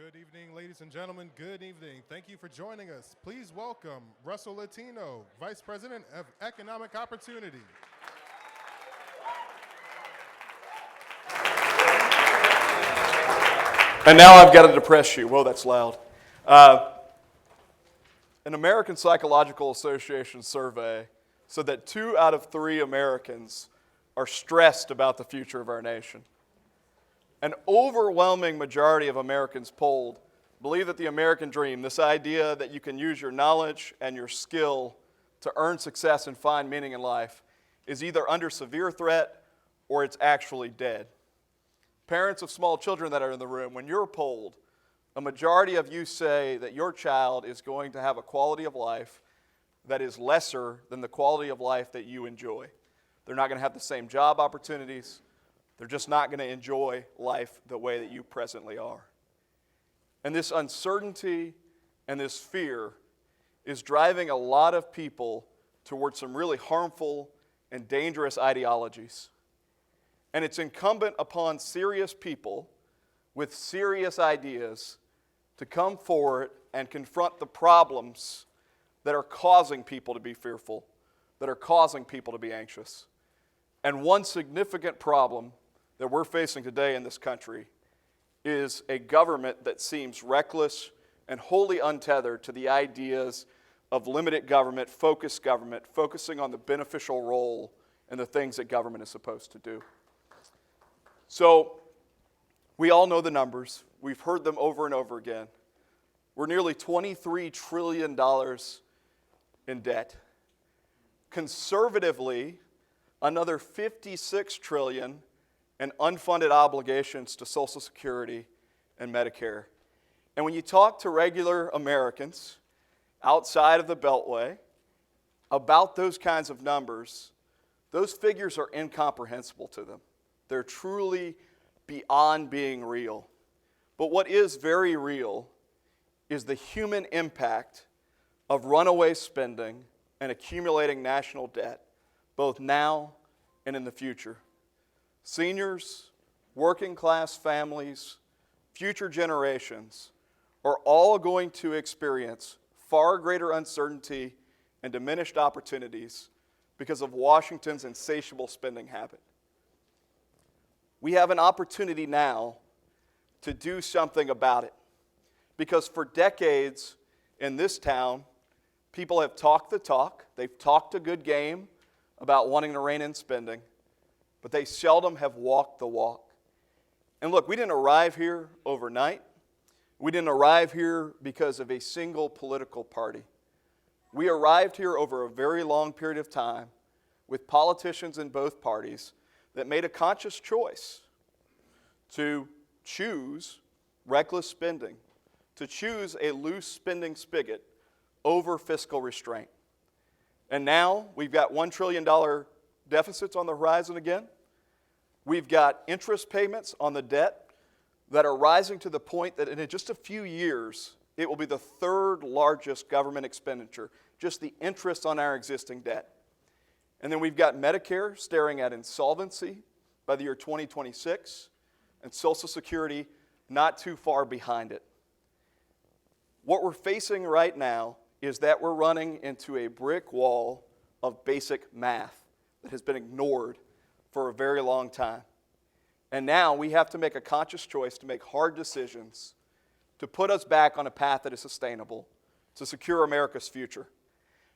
Good evening, ladies and gentlemen. Good evening. Thank you for joining us. Please welcome Russell Latino, Vice President of Economic Opportunity. And now I've got to depress you. Whoa, that's loud. An American Psychological Association survey said that 2 out of 3 Americans are stressed about the future of our nation. An overwhelming majority of Americans polled believe that the American dream, this idea that you can use your knowledge and your skill to earn success and find meaning in life, is either under severe threat or it's actually dead. Parents of small children that are in the room, when you're polled, a majority of you say that your child is going to have a quality of life that is lesser than the quality of life that you enjoy. They're not going to have the same job opportunities. They're just not going to enjoy life the way that you presently are. And this uncertainty and this fear is driving a lot of people towards some really harmful and dangerous ideologies. And it's incumbent upon serious people with serious ideas to come forward and confront the problems that are causing people to be fearful, that are causing people to be anxious. And one significant problem that we're facing today in this country is a government that seems reckless and wholly untethered to the ideas of limited government, focusing on the beneficial role and the things that government is supposed to do. So, we all know the numbers. We've heard them over and over again. We're nearly $23 trillion in debt. Conservatively, another $56 trillion in unfunded obligations to Social Security and Medicare. And when you talk to regular Americans outside of the Beltway about those kinds of numbers, those figures are incomprehensible to them. They're truly beyond being real. But what is very real is the human impact of runaway spending and accumulating national debt, both now and in the future. Seniors, working class families, future generations are all going to experience far greater uncertainty and diminished opportunities because of Washington's insatiable spending habit. We have an opportunity now to do something about it. Because for decades in this town, people have talked the talk, they've talked a good game about wanting to rein in spending, but they seldom have walked the walk. And look, we didn't arrive here overnight. We didn't arrive here because of a single political party. We arrived here over a very long period of time with politicians in both parties that made a conscious choice to choose reckless spending, to choose a loose spending spigot over fiscal restraint. And now we've got $1 trillion deficits on the horizon again. We've got interest payments on the debt that are rising to the point that in just a few years, it will be the 3rd largest government expenditure, just the interest on our existing debt. And then we've got Medicare staring at insolvency by the year 2026, and Social Security not too far behind it. What we're facing right now is that we're running into a brick wall of basic math that has been ignored for a very long time. And now we have to make a conscious choice to make hard decisions to put us back on a path that is sustainable, to secure America's future.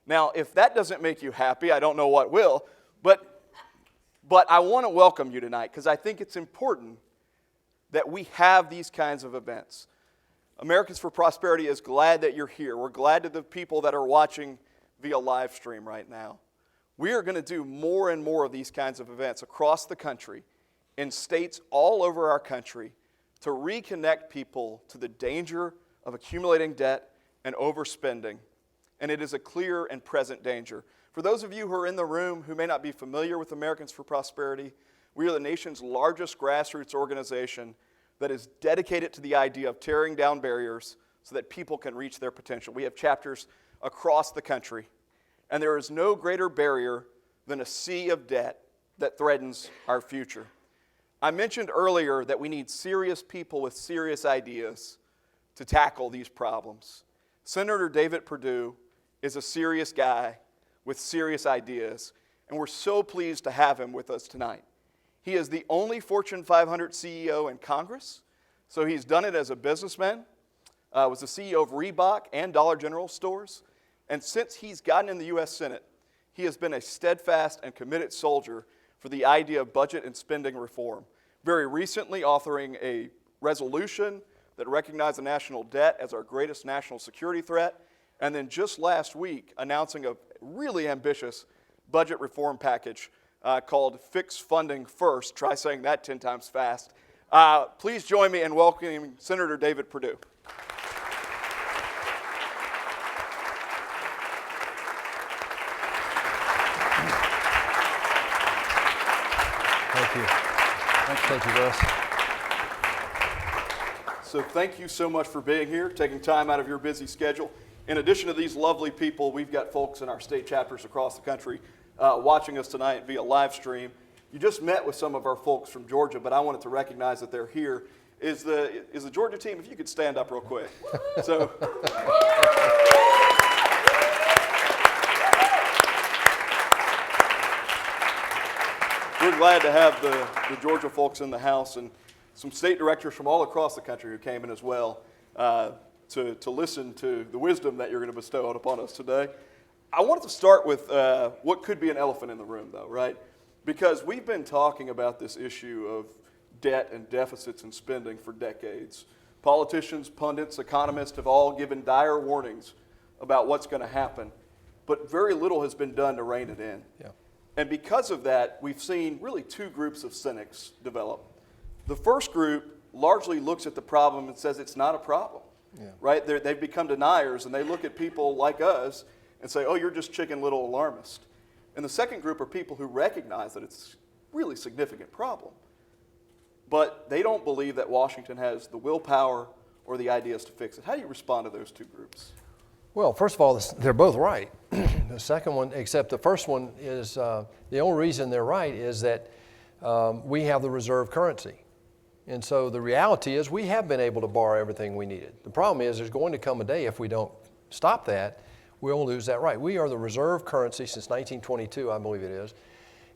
Now, if that doesn't make you happy, I don't know what will, but I want to welcome you tonight because I think it's important that we have these kinds of events. Americans for Prosperity is glad that you're here. We're glad to the people that are watching via live stream right now. We are going to do more and more of these kinds of events across the country, in states all over our country, to reconnect people to the danger of accumulating debt and overspending. And it is a clear and present danger. For those of you who are in the room who may not be familiar with Americans for Prosperity, we are the nation's largest grassroots organization that is dedicated to the idea of tearing down barriers so that people can reach their potential. We have chapters across the country, and there is no greater barrier than a sea of debt that threatens our future. I mentioned earlier that we need serious people with serious ideas to tackle these problems. Senator David Perdue is a serious guy with serious ideas, and we're so pleased to have him with us tonight. He is the only Fortune 500 CEO in Congress, so he's done it as a businessman, was the CEO of Reebok and Dollar General stores, and since he's gotten in the U.S. Senate, he has been a steadfast and committed soldier for the idea of budget and spending reform, very recently authoring a resolution that recognized the national debt as our greatest national security threat, and then just last week announcing a really ambitious budget reform package called Fix Funding First. Try saying that 10 times fast. Please join me in welcoming Senator David Perdue. Thank you. Thank you, Russ. So thank you so much for being here, taking time out of your busy schedule. In addition to these lovely people, we've got folks in our state chapters across the country watching us tonight via live stream. You just met with some of our folks from Georgia, but I wanted to recognize that they're here. Is the Georgia team, if you could stand up real quick. So. We're glad to have the Georgia folks in the house and some state directors from all across the country who came in as well to listen to the wisdom that you're going to bestow upon us today. I wanted to start with what could be an elephant in the room, though, right? Because we've been talking about this issue of debt and deficits and spending for decades. Politicians, pundits, economists have all given dire warnings about what's going to happen, but very little has been done to rein it in. Yeah. And because of that, we've seen really two groups of cynics develop. The first group largely looks at the problem and says it's not a problem, right? They've become deniers, and they look at people like us and say, oh, you're just chicken little alarmist. And the second group are people who recognize that it's a really significant problem, but they don't believe that Washington has the willpower or the ideas to fix it. How do you respond to those two groups? Well, first of all, they're both right. The second one, except the first one, is the only reason they're right is that we have the reserve currency. And so the reality is we have been able to borrow everything we needed. The problem is there's going to come a day if we don't stop that, we'll lose that right. We are the reserve currency since 1922, I believe it is.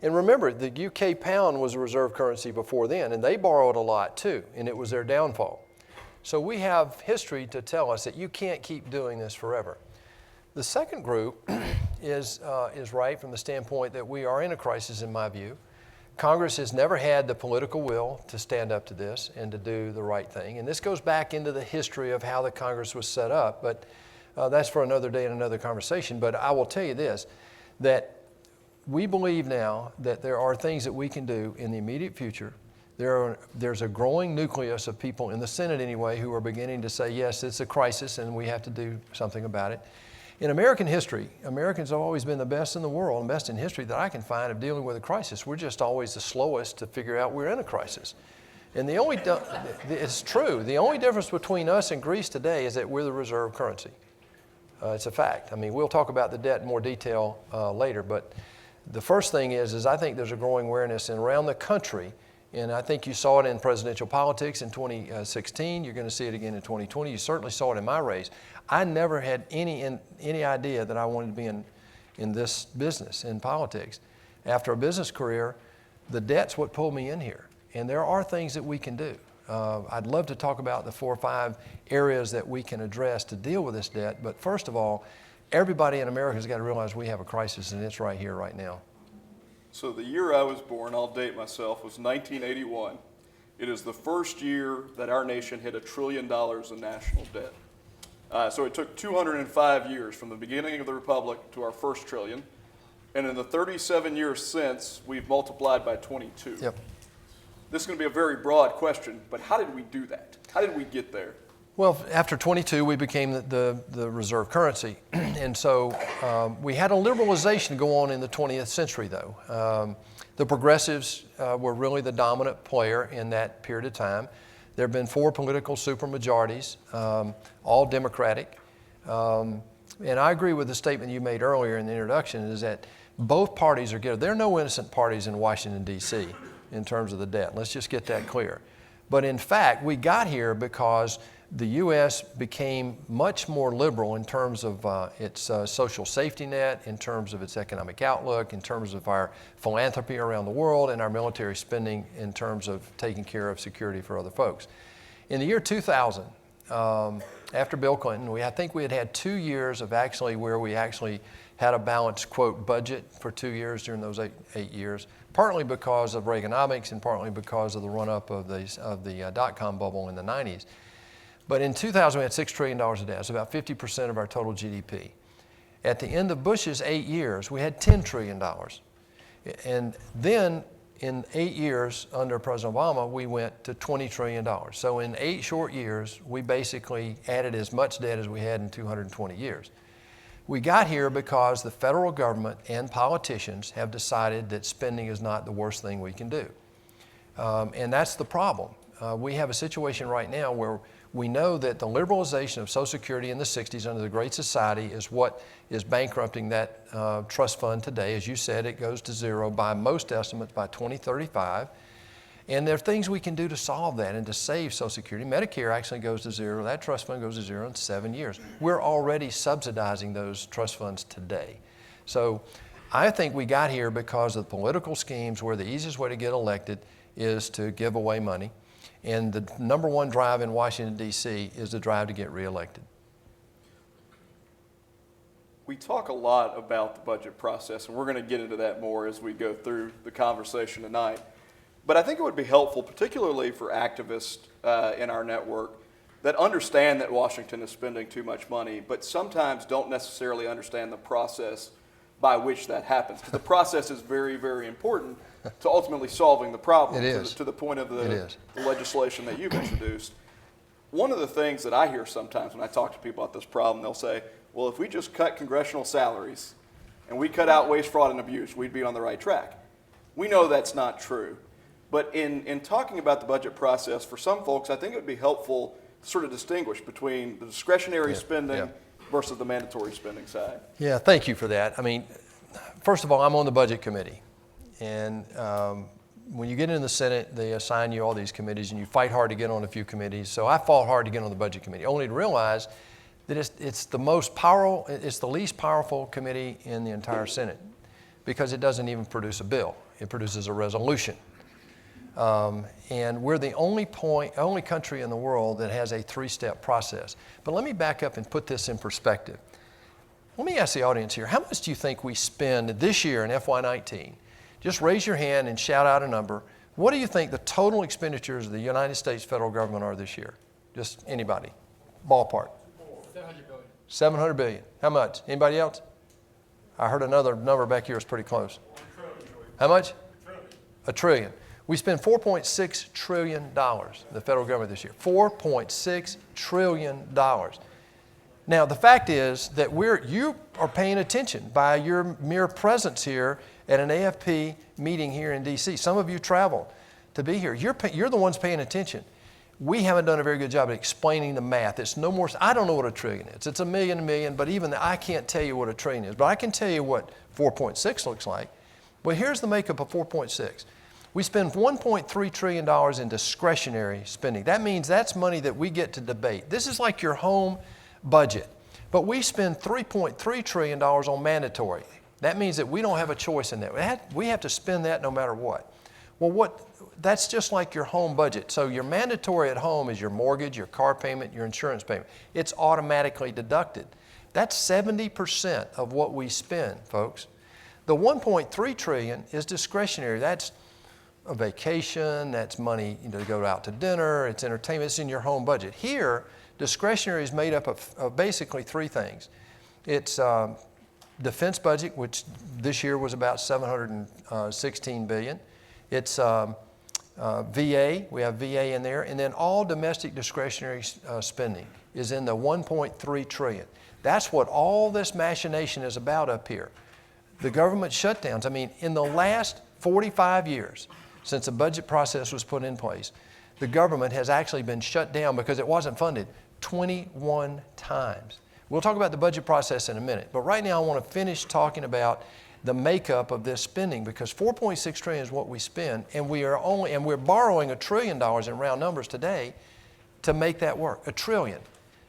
And remember, the UK pound was a reserve currency before then, and they borrowed a lot too, and it was their downfall. So we have history to tell us that you can't keep doing this forever. The second group is right from the standpoint that we are in a crisis, in my view. Congress has never had the political will to stand up to this and to do the right thing. And this goes back into the history of how the Congress was set up, but that's for another day and another conversation. But I will tell you this, that we believe now that there are things that we can do in the immediate future. There's a growing nucleus of people in the Senate anyway who are beginning to say, yes, it's a crisis and we have to do something about it. In American history, Americans have always been the best in the world and best in history that I can find of dealing with a crisis. We're just always the slowest to figure out we're in a crisis. And it's true, the only difference between us and Greece today is that we're the reserve currency. It's a fact. I mean, we'll talk about the debt in more detail later, but the first thing is I think there's a growing awareness around the country. And I think you saw it in presidential politics in 2016. You're going to see it again in 2020. You certainly saw it in my race. I never had any idea that I wanted to be in this business, in politics. After a business career, the debt's what pulled me in here. And there are things that we can do. I'd love to talk about the 4 or 5 areas that we can address to deal with this debt. But first of all, everybody in America has got to realize we have a crisis, and it's right here, right now. So the year I was born, I'll date myself, was 1981. It is the first year that our nation hit $1 trillion in national debt. So it took 205 years from the beginning of the Republic to our first trillion. And in the 37 years since, we've multiplied by 22. Yep. This is going to be a very broad question, but how did we do that? How did we get there? Well, after 22, we became the reserve currency. And so we had a liberalization go on in the 20th century, though. The progressives were really the dominant player in that period of time. There have been 4 political supermajorities, all Democratic. And I agree with the statement you made earlier in the introduction, is that both parties are guilty. There are no innocent parties in Washington, D.C. in terms of the debt. Let's just get that clear. But in fact, we got here because the U.S. became much more liberal in terms of its social safety net, in terms of its economic outlook, in terms of our philanthropy around the world, and our military spending in terms of taking care of security for other folks. In the year 2000, after Bill Clinton, I think we had 2 years of where we actually had a balanced, quote, budget for 2 years during those eight years, partly because of Reaganomics and partly because of the run-up of the dot-com bubble in the 90s. But in 2000, we had $6 trillion of debt. It's about 50% of our total GDP. At the end of Bush's 8 years, we had $10 trillion. And then in 8 years under President Obama, we went to $20 trillion. So in 8 short years, we basically added as much debt as we had in 220 years. We got here because the federal government and politicians have decided that spending is not the worst thing we can do. And that's the problem. We have a situation right now where we know that the liberalization of Social Security in the 60s under the Great Society is what is bankrupting that trust fund today. As you said, it goes to zero by most estimates by 2035. And there are things we can do to solve that and to save Social Security. Medicare actually goes to zero. That trust fund goes to zero in 7 years. We're already subsidizing those trust funds today. So I think we got here because of political schemes where the easiest way to get elected is to give away money. And the number one drive in Washington, D.C. is the drive to get reelected. We talk a lot about the budget process, and we're going to get into that more as we go through the conversation tonight. But I think it would be helpful, particularly for activists in our network that understand that Washington is spending too much money, but sometimes don't necessarily understand the process by which that happens. Because the process is very, very important to ultimately solving the problem. It is. To the point of the legislation that you've introduced. One of the things that I hear sometimes when I talk to people about this problem, they'll say, well, if we just cut congressional salaries and we cut out waste, fraud, and abuse, we'd be on the right track. We know that's not true. But in talking about the budget process, for some folks, I think it would be helpful to sort of distinguish between the discretionary spending versus the mandatory spending side. Yeah, thank you for that. I mean, first of all, I'm on the budget committee. And when you get into the Senate, they assign you all these committees, and you fight hard to get on a few committees. So I fought hard to get on the budget committee, only to realize that it's the most powerful, it's the least powerful committee in the entire Senate because it doesn't even produce a bill. It produces a resolution. And we're the only country in the world that has a 3-step process. But let me back up and put this in perspective. Let me ask the audience here, how much do you think we spend this year in FY19? Just raise your hand and shout out a number. What do you think the total expenditures of the United States federal government are this year? Just anybody. Ballpark. 700 billion. 700 billion. How much? Anybody else? I heard another number back here is pretty close. How much? $1 trillion. We spend $4.6 trillion, the federal government this year. $4.6 trillion. Now, the fact is that you are paying attention by your mere presence here at an AFP meeting here in D.C. Some of you traveled to be here. You're the ones paying attention. We haven't done a very good job at explaining the math. It's no more, I don't know what $1 trillion is. It's a million, but even I can't tell you what $1 trillion is. But I can tell you what 4.6 looks like. But here's the makeup of 4.6. We spend $1.3 trillion in discretionary spending. That means that's money that we get to debate. This is like your home budget. But we spend $3.3 trillion on mandatory. That means that we don't have a choice in that. We have to spend that no matter what. Well, that's just like your home budget. So your mandatory at home is your mortgage, your car payment, your insurance payment. It's automatically deducted. That's 70% of what we spend, folks. The $1.3 trillion is discretionary. That's a vacation, that's money to go out to dinner, it's entertainment, it's in your home budget. Here, discretionary is made up of basically 3 things. It's defense budget, which this year was about $716 billion. It's VA, we have VA in there, and then all domestic discretionary spending is in the $1.3 trillion. That's what all this machination is about up here. The government shutdowns, I mean, in the last 45 years, since the budget process was put in place, the government has actually been shut down because it wasn't funded 21 times. We'll talk about the budget process in a minute, but right now I want to finish talking about the makeup of this spending because $4.6 trillion is what we spend, and we're borrowing $1 trillion in round numbers today. to make that work, $1 trillion.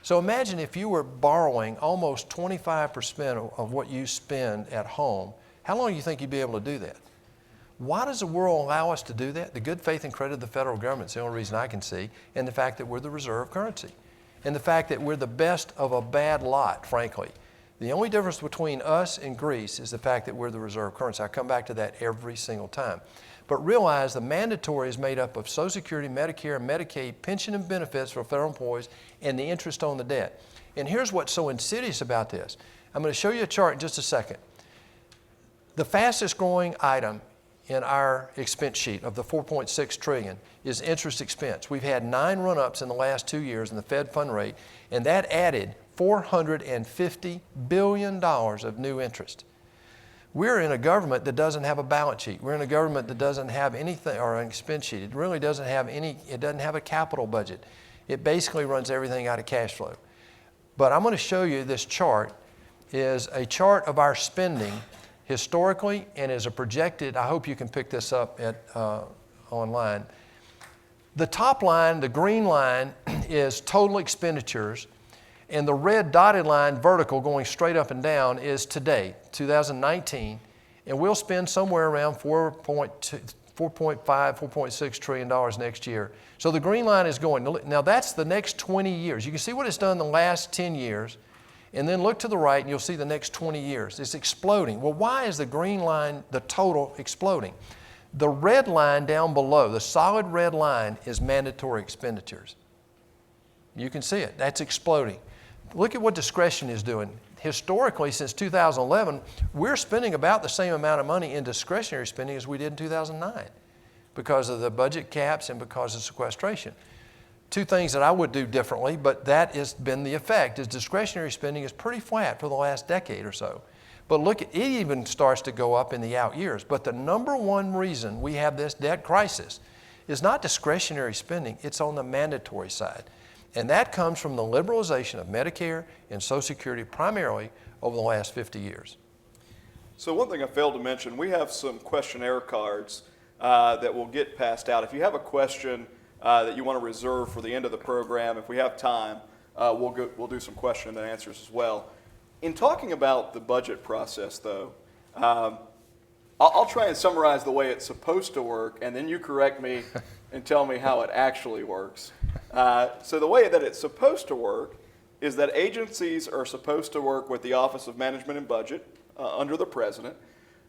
So imagine if you were borrowing almost 25% of what you spend at home, how long do you think you'd be able to do that? Why does the world allow us to do that? The good faith and credit of the federal government is the only reason I can see, and the fact that we're the reserve currency, and the fact that we're the best of a bad lot, frankly. The only difference between us and Greece is the fact that we're the reserve currency. I come back to that every single time. But realize the mandatory is made up of Social Security, Medicare, and Medicaid, pension and benefits for federal employees, and the interest on the debt. And here's what's so insidious about this. I'm going to show you a chart in just a second. The fastest growing item in our expense sheet of the $4.6 trillion is interest expense. We've had 9 run-ups in the last 2 years in the Fed fund rate, and that added $450 billion of new interest. We're in a government that doesn't have a balance sheet. We're in a government that doesn't have anything, or an expense sheet. It really doesn't have it doesn't have a capital budget. It basically runs everything out of cash flow. But I'm going to show you this chart is a chart of our spending historically and is a projected, I hope you can pick this up at online. The top line, the green line, is total expenditures, and the red dotted line, vertical, going straight up and down, is today, 2019, and we'll spend somewhere around $4.6 trillion next year. So the green line is going. Now that's the next 20 years. You can see what it's done in the last 10 years, and then look to the right and you'll see the next 20 years. It's exploding. Well, why is the green line, the total, exploding? The red line down below, the solid red line, is mandatory expenditures. You can see it. That's exploding. Look at what discretion is doing. Historically, since 2011, we're spending about the same amount of money in discretionary spending as we did in 2009 because of the budget caps and because of sequestration. 2 things that I would do differently, but that has been the effect, is discretionary spending is pretty flat for the last decade or so. But look, it even starts to go up in the out years. But the number one reason we have this debt crisis is not discretionary spending, it's on the mandatory side. And that comes from the liberalization of Medicare and Social Security primarily over the last 50 years. So one thing I failed to mention, we have some questionnaire cards that will get passed out. If you have a question that you want to reserve for the end of the program, if we have time, we'll do some question and answers as well. In talking about the budget process, though, I'll try and summarize the way it's supposed to work, and then you correct me and tell me how it actually works. So the way that it's supposed to work is that agencies are supposed to work with the Office of Management and Budget under the President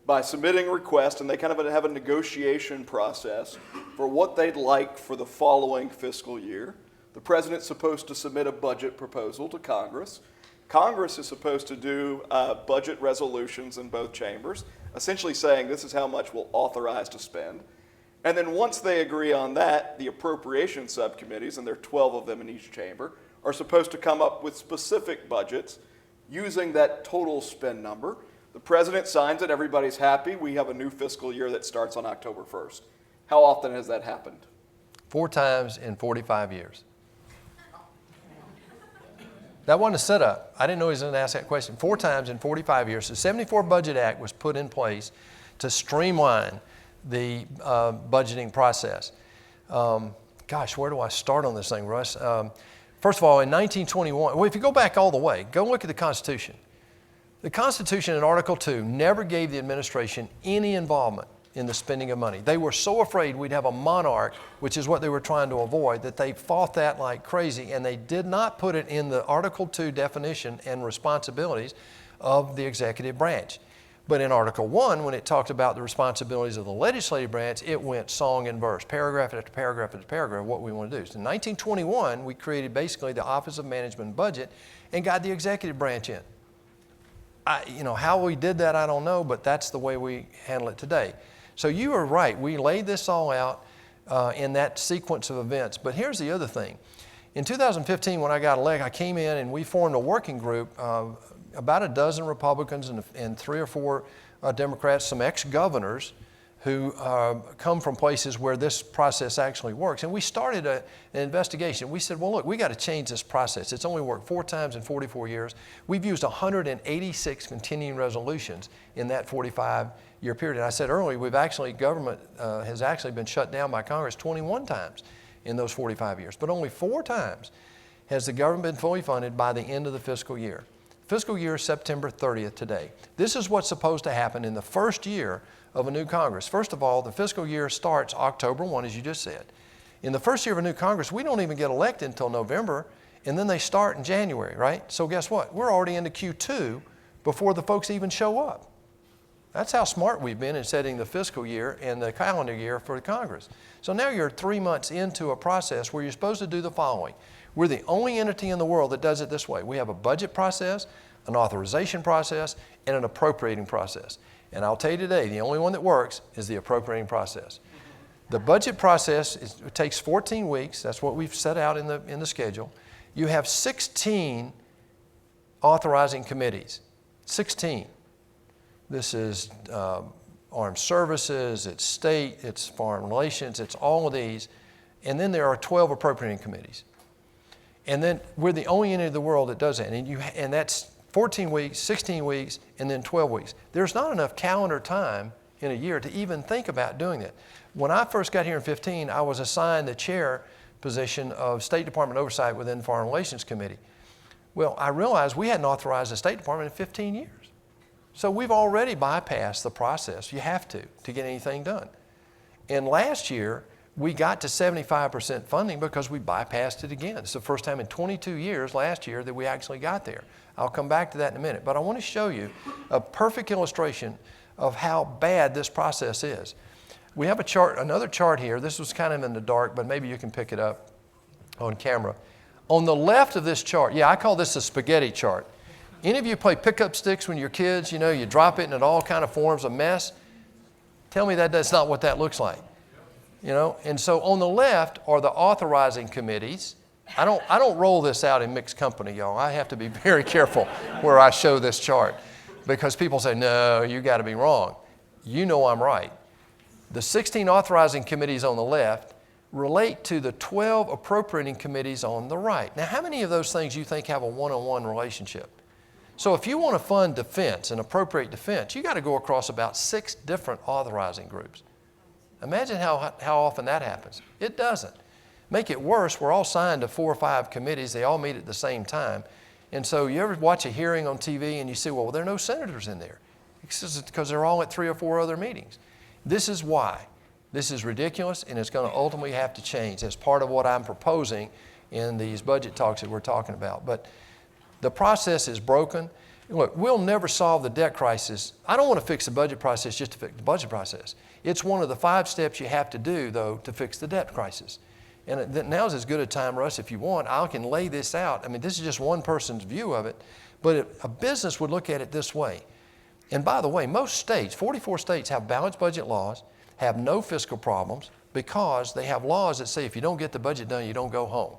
by submitting requests, and they kind of have a negotiation process for what they'd like for the following fiscal year. The President's supposed to submit a budget proposal to Congress. Congress is supposed to do budget resolutions in both chambers, essentially saying this is how much we'll authorize to spend. And then once they agree on that, the appropriation subcommittees, and there are 12 of them in each chamber, are supposed to come up with specific budgets using that total spend number. The President signs it, everybody's happy. We have a new fiscal year that starts on October 1st. How often has that happened? 4 times in 45 years. That wasn't a setup. I didn't know he was going to ask that question. 4 times in 45 years. The 74 Budget Act was put in place to streamline the budgeting process. Gosh, where do I start on this thing, Russ? First of all, in 1921, well, if you go back all the way, go look at the Constitution. The Constitution in Article 2 never gave the administration any involvement in the spending of money. They were so afraid we'd have a monarch, which is what they were trying to avoid, that they fought that like crazy, and they did not put it in the Article 2 definition and responsibilities of the executive branch. But in Article 1, when it talked about the responsibilities of the legislative branch, it went song and verse, paragraph after paragraph after paragraph, what we want to do. So in 1921, we created basically the Office of Management and Budget and got the executive branch in. How we did that, I don't know, but that's the way we handle it today. So you are right. We laid this all out in that sequence of events. But here's the other thing. In 2015, when I got elected, I came in and we formed a working group about a dozen Republicans and 3 or 4 Democrats, some ex-governors who come from places where this process actually works. And we started an investigation. We said, well, look, we got to change this process. It's only worked 4 times in 44 years. We've used 186 continuing resolutions in that 45-year period. And I said earlier, government has actually been shut down by Congress 21 times in those 45 years. But only 4 times has the government been fully funded by the end of the fiscal year. Fiscal year is September 30th today. This is what's supposed to happen in the first year of a new Congress. First of all, the fiscal year starts October 1, as you just said. In the first year of a new Congress, we don't even get elected until November, and then they start in January, right? So guess what? We're already into Q2 before the folks even show up. That's how smart we've been in setting the fiscal year and the calendar year for the Congress. So now you're 3 months into a process where you're supposed to do the following. We're the only entity in the world that does it this way. We have a budget process, an authorization process, and an appropriating process. And I'll tell you today, the only one that works is the appropriating process. The budget process it takes 14 weeks. That's what we've set out in the schedule. You have 16 authorizing committees. 16. This is armed services, it's state, it's foreign relations, it's all of these. And then there are 12 appropriating committees. And then we're the only entity in the world that does that. And that's 14 weeks, 16 weeks, and then 12 weeks. There's not enough calendar time in a year to even think about doing that. When I first got here in 2015, I was assigned the chair position of State Department oversight within the Foreign Relations Committee. Well, I realized we hadn't authorized the State Department in 15 years. So we've already bypassed the process. You have to get anything done. And last year, we got to 75% funding because we bypassed it again. It's the first time in 22 years last year that we actually got there. I'll come back to that in a minute. But I want to show you a perfect illustration of how bad this process is. We have a chart, another chart here. This was kind of in the dark, but maybe you can pick it up on camera. On the left of this chart, I call this a spaghetti chart. Any of you play pickup sticks when you're kids? You know, you drop it and it all kind of forms a mess. Tell me that's not what that looks like. You know, and so on the left are the authorizing committees. I don't roll this out in mixed company, y'all. I have to be very careful where I show this chart because people say, no, you got to be wrong. You know I'm right. The 16 authorizing committees on the left relate to the 12 appropriating committees on the right. Now, how many of those things you think have a one-on-one relationship? So if you want to fund defense and appropriate defense, you got to go across about 6 different authorizing groups. Imagine how often that happens. It doesn't. Make it worse, we're all signed to 4 or 5 committees. They all meet at the same time. And so you ever watch a hearing on TV and you say, well, there are no senators in there. It's because they're all at 3 or 4 other meetings. This is why. This is ridiculous, and it's going to ultimately have to change as part of what I'm proposing in these budget talks that we're talking about. But the process is broken. Look, we'll never solve the debt crisis. I don't want to fix the budget process just to fix the budget process. It's one of the 5 steps you have to do, though, to fix the debt crisis. And now's as good a time, Russ, if you want, I can lay this out. I mean, this is just one person's view of it, but a business would look at it this way. And by the way, most states, 44 states, have balanced budget laws, have no fiscal problems, because they have laws that say if you don't get the budget done, you don't go home.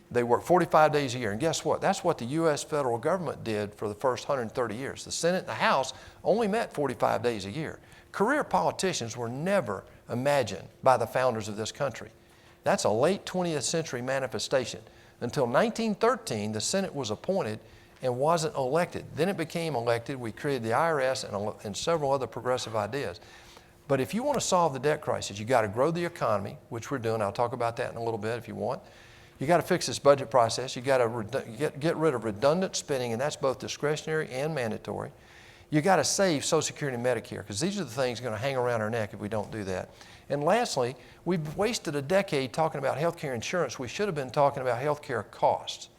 They work 45 days a year. And guess what? That's what the U.S. federal government did for the first 130 years. The Senate and the House only met 45 days a year. Career politicians were never imagined by the founders of this country. That's a late 20th century manifestation. Until 1913, the Senate was appointed and wasn't elected. Then it became elected. We created the IRS and several other progressive ideas. But if you want to solve the debt crisis, you got to grow the economy, which we're doing. I'll talk about that in a little bit if you want. You got to fix this budget process. You got to get rid of redundant spending, and that's both discretionary and mandatory. You got to save Social Security and Medicare, because these are the things going to hang around our neck if we don't do that. And lastly, we've wasted a decade talking about health care insurance. We should have been talking about health care costs.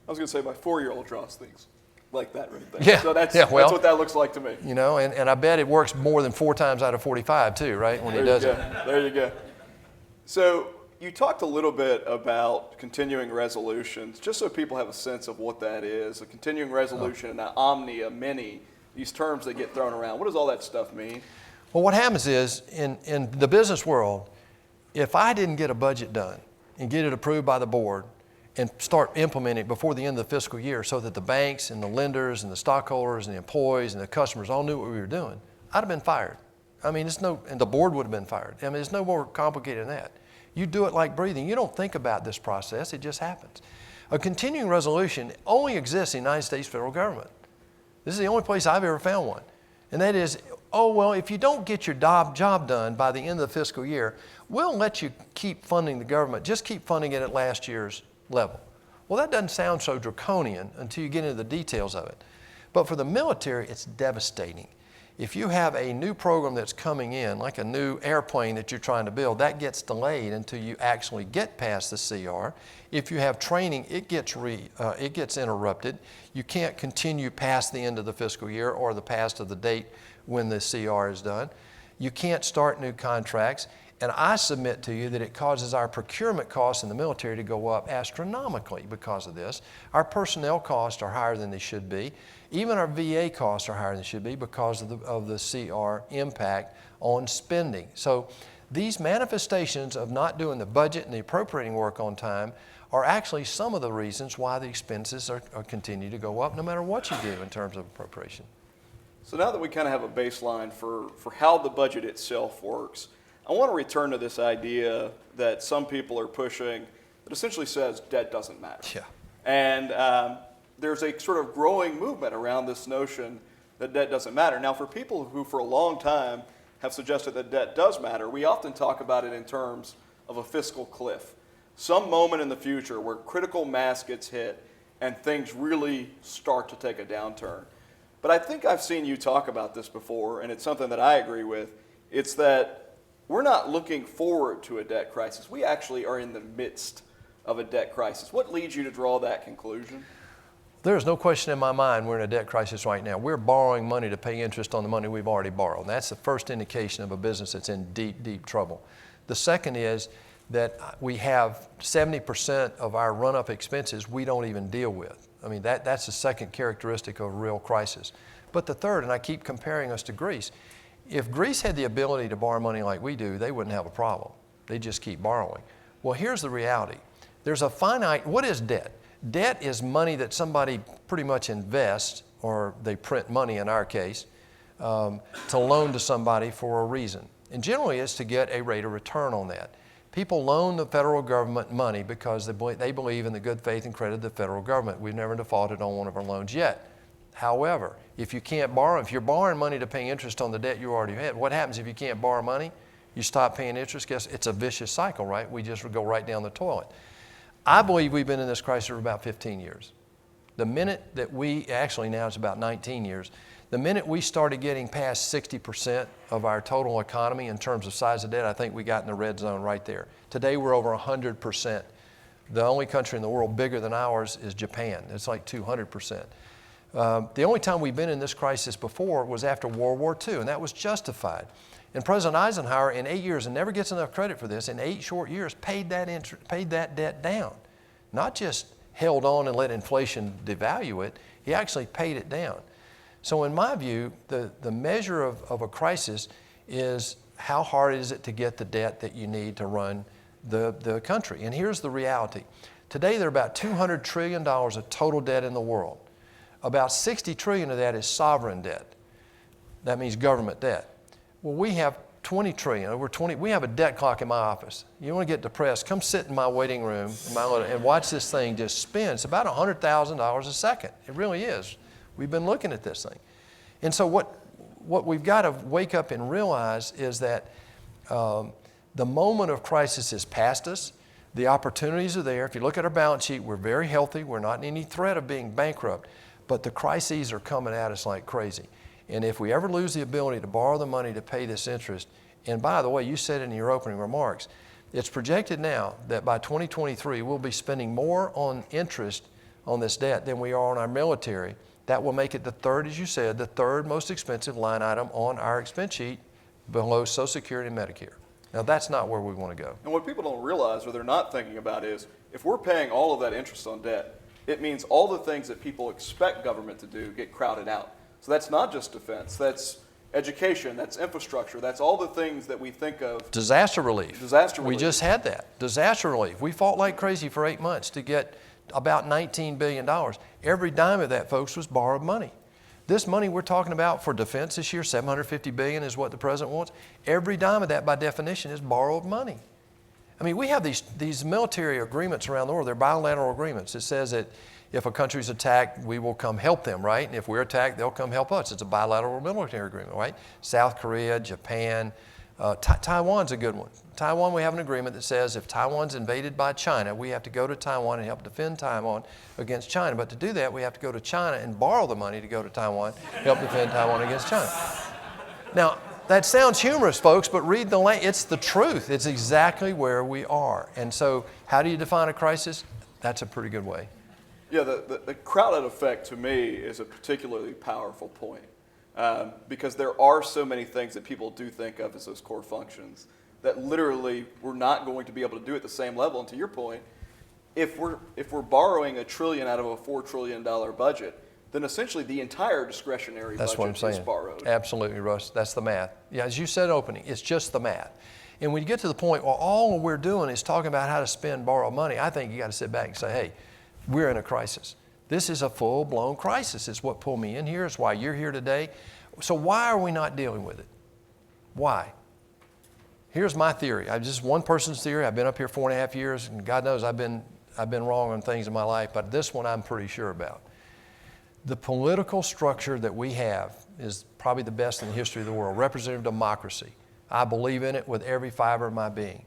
I was going to say my 4-year-old draws things like that right there. Yeah. So that's what that looks like to me. You know, and I bet it works more than 4 times out of 45 too, right, when he does it. There you go. So you talked a little bit about continuing resolutions, just so people have a sense of what that is. A continuing resolution, an omni, a mini, these terms that get thrown around. What does all that stuff mean? Well, what happens is, in the business world, if I didn't get a budget done and get it approved by the board and start implementing it before the end of the fiscal year so that the banks and the lenders and the stockholders and the employees and the customers all knew what we were doing, I'd have been fired. I mean, and the board would have been fired. I mean, it's no more complicated than that. You do it like breathing. You don't think about this process. It just happens. A continuing resolution only exists in the United States federal government. This is the only place I've ever found one. And that is, oh, well, if you don't get your job done by the end of the fiscal year, we'll let you keep funding the government. Just keep funding it at last year's level. Well, that doesn't sound so draconian until you get into the details of it. But for the military, it's devastating. If you have a new program that's coming in, like a new airplane that you're trying to build, that gets delayed until you actually get past the CR. If you have training, it gets interrupted. You can't continue past the end of the fiscal year or the past of the date when the CR is done. You can't start new contracts. And I submit to you that it causes our procurement costs in the military to go up astronomically because of this. Our personnel costs are higher than they should be. Even our VA costs are higher than they should be because of the CR impact on spending. So these manifestations of not doing the budget and the appropriating work on time are actually some of the reasons why the expenses are continue to go up no matter what you do in terms of appropriation. So now that we kind of have a baseline for how the budget itself works, I want to return to this idea that some people are pushing that essentially says debt doesn't matter. Yeah. And there's a sort of growing movement around this notion that debt doesn't matter. Now, for people who for a long time have suggested that debt does matter, we often talk about it in terms of a fiscal cliff. Some moment in the future where critical mass gets hit and things really start to take a downturn. But I think I've seen you talk about this before, and it's something that I agree with. It's that we're not looking forward to a debt crisis. We actually are in the midst of a debt crisis. What leads you to draw that conclusion? There's no question in my mind we're in a debt crisis right now. We're borrowing money to pay interest on the money we've already borrowed. And that's the first indication of a business that's in deep, deep trouble. The second is that we have 70% of our run-up expenses we don't even deal with. I mean, that's the second characteristic of a real crisis. But the third, and I keep comparing us to Greece, if Greece had the ability to borrow money like we do, they wouldn't have a problem. They just keep borrowing. Well, here's the reality. There's a finite, what is debt? Debt is money that somebody pretty much invests, or they print money in our case, to loan to somebody for a reason. And generally it's to get a rate of return on that. People loan the federal government money because they believe in the good faith and credit of the federal government. We've never defaulted on one of our loans yet. However, if you can't borrow, if you're borrowing money to pay interest on the debt you already had, what happens if you can't borrow money? You stop paying interest. Guess it's a vicious cycle, right? We just go right down the toilet. I believe we've been in this crisis for about 15 years. The minute that actually now it's about 19 years, the minute we started getting past 60% of our total economy in terms of size of debt, I think we got in the red zone right there. Today we're over 100%. The only country in the world bigger than ours is Japan. It's like 200%. The only time we've been in this crisis before was after World War II, and that was justified. And President Eisenhower, in 8 years, and never gets enough credit for this, in 8 short years, paid that debt down. Not just held on and let inflation devalue it, he actually paid it down. So in my view, the measure of a crisis is how hard is it to get the debt that you need to run the country. And here's the reality. Today there are about $200 trillion of total debt in the world. About 60 trillion of that is sovereign debt. That means government debt. Well, we have 20 trillion, we have a debt clock in my office. You want to get depressed, come sit in my waiting room and watch this thing just spin. It's about $100,000 a second. It really is. We've been looking at this thing. And so what we've got to wake up and realize is that the moment of crisis is past us. The opportunities are there. If you look at our balance sheet, we're very healthy. We're not in any threat of being bankrupt. But the crises are coming at us like crazy. And if we ever lose the ability to borrow the money to pay this interest, and by the way, you said in your opening remarks, it's projected now that by 2023, we'll be spending more on interest on this debt than we are on our military. That will make it the third, as you said, the third most expensive line item on our expense sheet below Social Security and Medicare. Now, that's not where we want to go. And what people don't realize, or they're not thinking about, is if we're paying all of that interest on debt, it means all the things that people expect government to do get crowded out. So that's not just defense, that's education, that's infrastructure, that's all the things that we think of. Disaster relief. Disaster relief. We just had that. Disaster relief. We fought like crazy for 8 months to get about $19 billion. Every dime of that, folks, was borrowed money. This money we're talking about for defense this year, $750 billion is what the president wants. Every dime of that, by definition, is borrowed money. I mean, we have these military agreements around the world. They're bilateral agreements. It says that If a country's attacked, we will come help them, right? And if we're attacked, they'll come help us. It's a bilateral military agreement, right? South Korea, Japan, Taiwan's a good one. Taiwan, we have an agreement that says if Taiwan's invaded by China, we have to go to Taiwan and help defend Taiwan against China. But to do that, we have to go to China and borrow the money to go to Taiwan, help defend Taiwan against China. Now, that sounds humorous, folks, but read the language. It's the truth. It's exactly where we are. And so how do you define a crisis? That's a pretty good way. Yeah, the crowd effect to me is a particularly powerful point because there are so many things that people do think of as those core functions that literally we're not going to be able to do at the same level. And to your point, if we're borrowing $1 trillion out of a $4 trillion budget, then essentially the entire discretionary budget is borrowed. Absolutely, Russ. That's the math. Yeah, as you said opening, it's just the math. And when you get to the point, well, all we're doing is talking about how to spend borrowed money, I think you got to sit back and say, hey, we're in a crisis. This is a full-blown crisis. It's what pulled me in here. It's why you're here today. So why are we not dealing with it? Why? Here's my theory. This is one person's theory. I've been up here 4.5 years, and God knows I've been wrong on things in my life, but this one I'm pretty sure about. The political structure that we have is probably the best in the history of the world, representative democracy. I believe in it with every fiber of my being.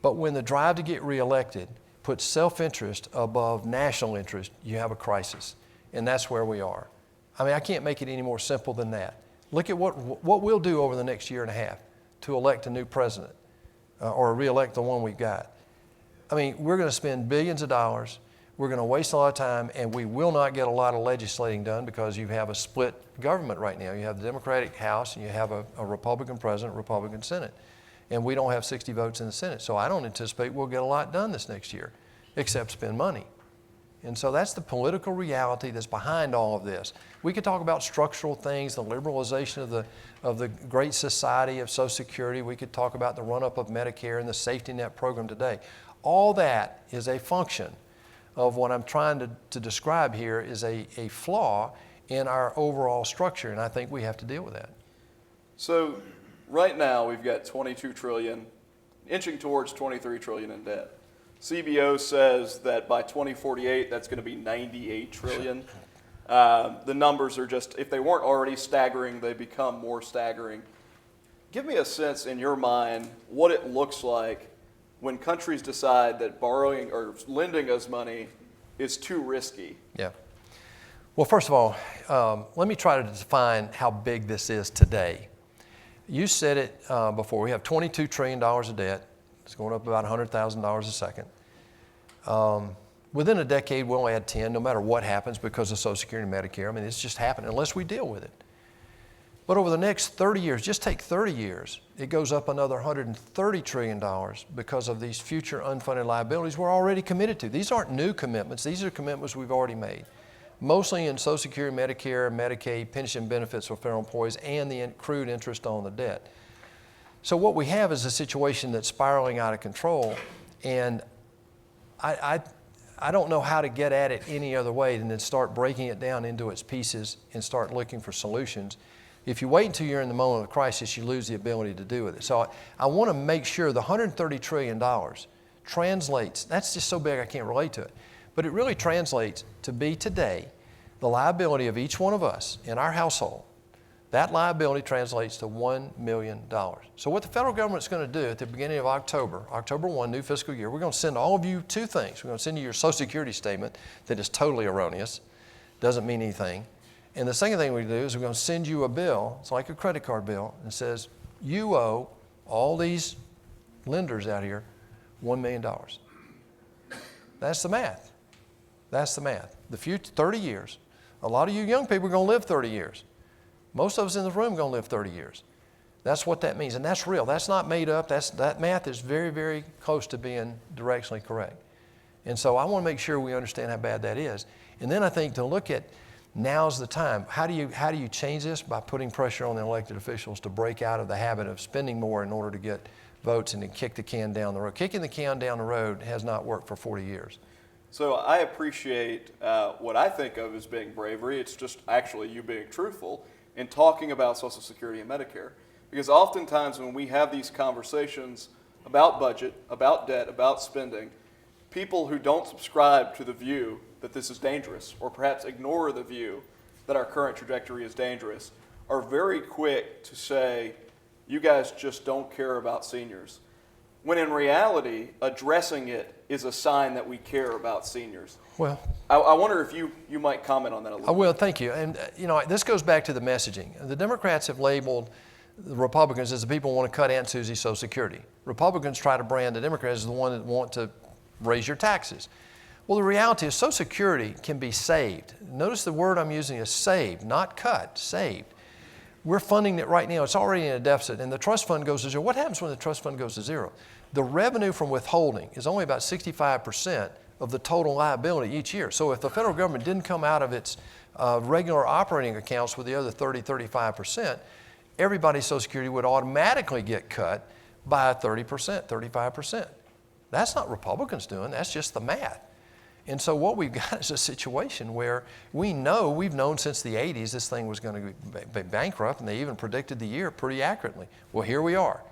But when the drive to get reelected puts self-interest above national interest, you have a crisis. And that's where we are. I mean, I can't make it any more simple than that. Look at what we'll do over the next year and a half to elect a new president or reelect the one we've got. I mean, we're going to spend billions of dollars. We're going to waste a lot of time, and we will not get a lot of legislating done because you have a split government right now. You have the Democratic House, and you have a Republican president, Republican Senate. And we don't have 60 votes in the Senate. So I don't anticipate we'll get a lot done this next year, except spend money. And so that's the political reality that's behind all of this. We could talk about structural things, the liberalization of the great society of Social Security. We could talk about the run-up of Medicare and the safety net program today. All that is a function of what I'm trying to describe here is a flaw in our overall structure, and I think we have to deal with that. So right now we've got $22 trillion, inching towards $23 trillion in debt. CBO says that by 2048 that's going to be $98 trillion. The numbers are just, if they weren't already staggering, they become more staggering. Give me a sense in your mind what it looks like when countries decide that borrowing or lending us money is too risky. Yeah. Well, first of all, let me try to define how big this is today. You said it before. We have $22 trillion of debt. It's going up about $100,000 a second. Within a decade, we'll add 10, no matter what happens because of Social Security and Medicare. I mean, it's just happening unless we deal with it. But over the next 30 years, just take 30 years, it goes up another $130 trillion because of these future unfunded liabilities we're already committed to. These aren't new commitments. These are commitments we've already made, mostly in Social Security, Medicare, Medicaid, pension benefits for federal employees, and the accrued interest on the debt. So what we have is a situation that's spiraling out of control, and I don't know how to get at it any other way than to start breaking it down into its pieces and start looking for solutions. If you wait until you're in the moment of the crisis, you lose the ability to do with it. So I want to make sure the $130 trillion translates, that's just so big I can't relate to it, but it really translates to be today the liability of each one of us in our household. That liability translates to $1 million. So what the federal government's going to do at the beginning of October 1, new fiscal year, we're going to send all of you two things. We're going to send you your Social Security statement that is totally erroneous, doesn't mean anything. And the second thing we do is we're going to send you a bill, it's like a credit card bill, and it says, you owe all these lenders out here $1 million. That's the math. That's the math. The future, 30 years. A lot of you young people are going to live 30 years. Most of us in the room are going to live 30 years. That's what that means, and that's real. That's not made up. That math is very, very close to being directionally correct. And so I want to make sure we understand how bad that is. And then I think to look at now's the time. How do you change this? By putting pressure on the elected officials to break out of the habit of spending more in order to get votes and to kick the can down the road. Kicking the can down the road has not worked for 40 years. So I appreciate what I think of as being bravery. It's just actually you being truthful in talking about Social Security and Medicare. Because oftentimes when we have these conversations about budget, about debt, about spending, people who don't subscribe to the view that this is dangerous, or perhaps ignore the view that our current trajectory is dangerous, are very quick to say, you guys just don't care about seniors. When in reality, addressing it is a sign that we care about seniors. Well, I wonder if you might comment on that a little I will, thank you. And, this goes back to the messaging. The Democrats have labeled the Republicans as the people who want to cut Aunt Susie's Social Security. Republicans try to brand the Democrats as the one that want to raise your taxes. Well, the reality is Social Security can be saved. Notice the word I'm using is saved, not cut, saved. We're funding it right now. It's already in a deficit, and the trust fund goes to zero. What happens when the trust fund goes to zero? The revenue from withholding is only about 65% of the total liability each year. So if the federal government didn't come out of its regular operating accounts with the other 35%, everybody's Social Security would automatically get cut by 30%, 35%. That's not Republicans doing, that's just the math. And so what we've got is a situation where we've known since the 80s this thing was going to be bankrupt, and they even predicted the year pretty accurately. Well, here we are.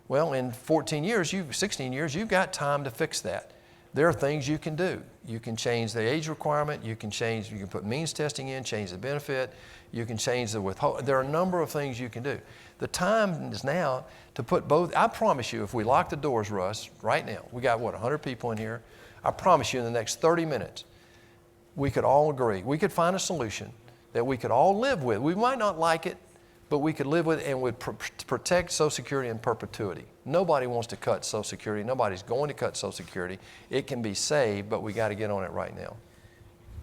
Well, in 16 years, you've got time to fix that. There are things you can do. You can change the age requirement, you can put means testing in, change the benefit, you can change the withhold. There are a number of things you can do. The time is now to put both. I promise you, if we lock the doors, Russ, right now, we got 100 people in here. I promise you in the next 30 minutes, we could all agree. We could find a solution that we could all live with. We might not like it, but we could live with it and would protect Social Security in perpetuity. Nobody wants to cut Social Security. Nobody's going to cut Social Security. It can be saved, but we got to get on it right now.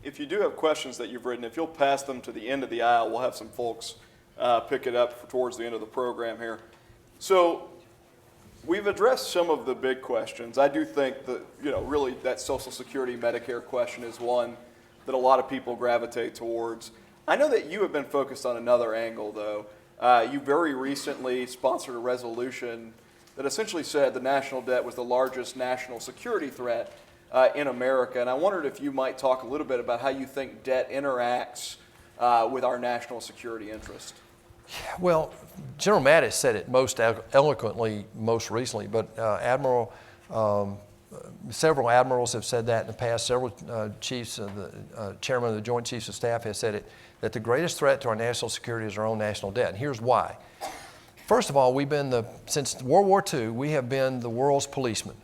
If you do have questions that you've written, if you'll pass them to the end of the aisle, we'll have some folks pick it up towards the end of the program here. So we've addressed some of the big questions. I do think that, really that Social Security, Medicare question is one that a lot of people gravitate towards. I know that you have been focused on another angle, though. You very recently sponsored a resolution that essentially said the national debt was the largest national security threat in America. And I wondered if you might talk a little bit about how you think debt interacts with our national security interest. Well, General Mattis said it most eloquently most recently, but several admirals have said that in the past. Several chiefs, chairman of the Joint Chiefs of Staff has said it, that the greatest threat to our national security is our own national debt. And here's why. First of all, since World War II, we have been the world's policemen.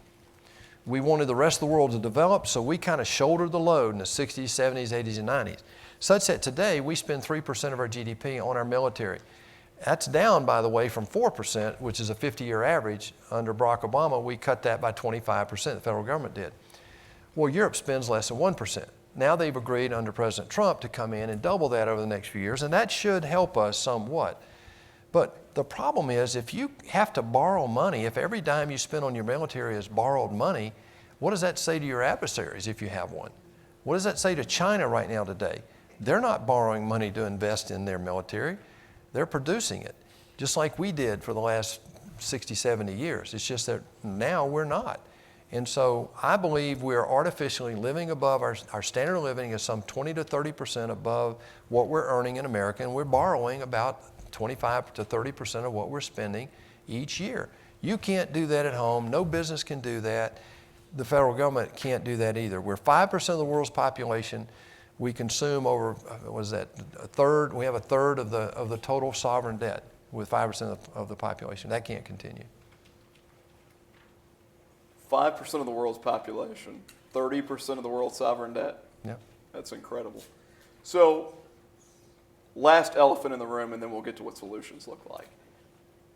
We wanted the rest of the world to develop, so we kind of shouldered the load in the 60s, 70s, 80s, and 90s. Such that today we spend 3% of our GDP on our military. That's down, by the way, from 4%, which is a 50-year average. Under Barack Obama, we cut that by 25%, the federal government did. Well, Europe spends less than 1%. Now they've agreed under President Trump to come in and double that over the next few years, and that should help us somewhat. But the problem is, if you have to borrow money, if every dime you spend on your military is borrowed money, what does that say to your adversaries if you have one? What does that say to China right now today? They're not borrowing money to invest in their military. They're producing it, just like we did for the last 60, 70 years. It's just that now we're not. And so I believe we're artificially living above our standard of living is some 20 to 30% above what we're earning in America, and we're borrowing about 25 to 30% of what we're spending each year. You can't do that at home. No business can do that. The federal government can't do that either. We're 5% of the world's population. We consume over, a third? We have a third of the total sovereign debt with 5% of the population. That can't continue. 5% of the world's population, 30% of the world's sovereign debt. Yep. That's incredible. So, last elephant in the room, and then we'll get to what solutions look like.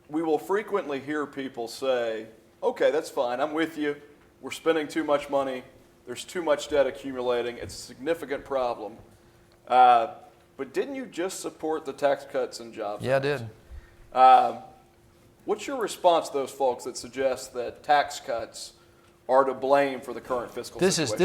We will frequently hear people say, okay, that's fine, I'm with you. We're spending too much money. There's too much debt accumulating. It's a significant problem. But didn't you just support the tax cuts and jobs? Yeah, I did. What's your response to those folks that suggest that tax cuts are to blame for the current fiscal situation?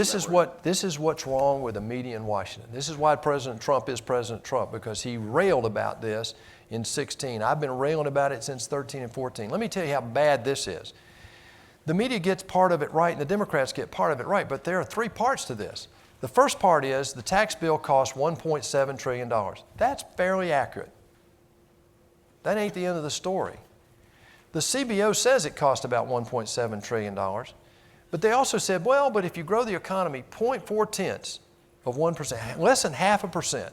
This is what's wrong with the media in Washington. This is why President Trump is President Trump, because he railed about this in 16. I've been railing about it since 13 and 14. Let me tell you how bad this is. The media gets part of it right and the Democrats get part of it right, but there are three parts to this. The first part is the tax bill costs $1.7 trillion. That's fairly accurate. That ain't the end of the story. The CBO says it cost about $1.7 trillion. But they also said, well, but if you grow the economy 0.4 of 1%, less than 0.5%,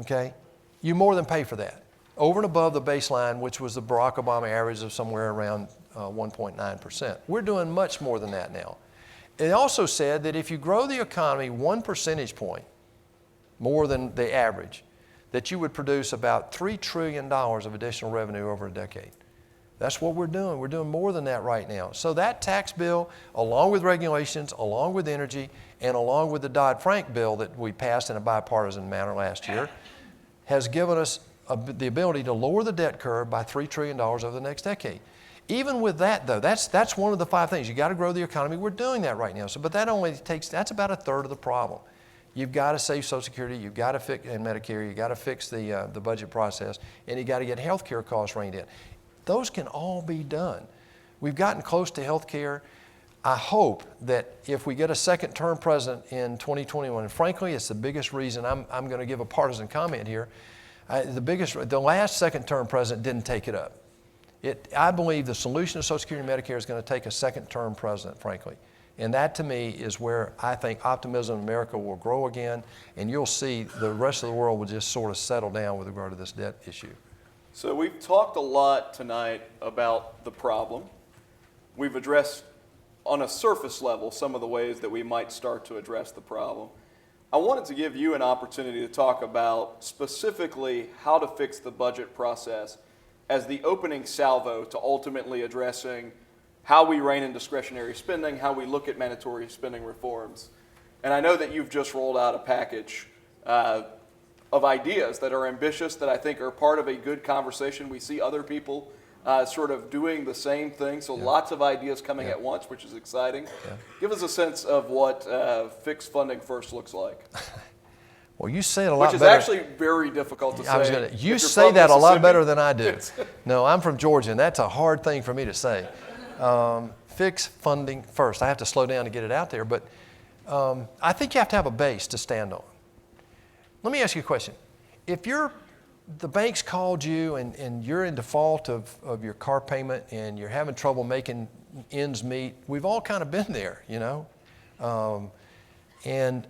okay, you more than pay for that, over and above the baseline, which was the Barack Obama average of somewhere around 1.9%. We're doing much more than that now. It also said that if you grow the economy 1 percentage point more than the average, that you would produce about $3 trillion of additional revenue over a decade. That's what we're doing. We're doing more than that right now. So that tax bill, along with regulations, along with energy, and along with the Dodd-Frank bill that we passed in a bipartisan manner last year, has given us the ability to lower the debt curve by $3 trillion over the next decade. Even with that, though, that's one of the 5 things. You got to grow the economy. We're doing that right now. So, but that only takes, that's about 1/3 of the problem. You've got to save Social Security, you've got to fix and Medicare, you've got to fix the budget process, and you've got to get health care costs reined in. Those can all be done. We've gotten close to health care. I hope that if we get a second-term president in 2021, and frankly, it's the biggest reason I'm going to give a partisan comment here. The last second-term president didn't take it up. I believe the solution to Social Security and Medicare is going to take a second-term president, frankly. And that, to me, is where I think optimism in America will grow again, and you'll see the rest of the world will just sort of settle down with regard to this debt issue. So we've talked a lot tonight about the problem. We've addressed on a surface level some of the ways that we might start to address the problem. I wanted to give you an opportunity to talk about specifically how to fix the budget process as the opening salvo to ultimately addressing how we rein in discretionary spending, how we look at mandatory spending reforms. And I know that you've just rolled out a package of ideas that are ambitious, that I think are part of a good conversation. We see other people sort of doing the same thing, so lots of ideas coming at once, which is exciting. Give us a sense of what fixed funding first looks like. Well, you say it a lot better. Which is actually very difficult to say. You say that a lot better than I do. No, I'm from Georgia, and that's a hard thing for me to say. Fix funding first. I have to slow down to get it out there, but I think you have to have a base to stand on. Let me ask you a question. If the bank's called you and you're in default of your car payment and you're having trouble making ends meet, we've all kind of been there, you know. And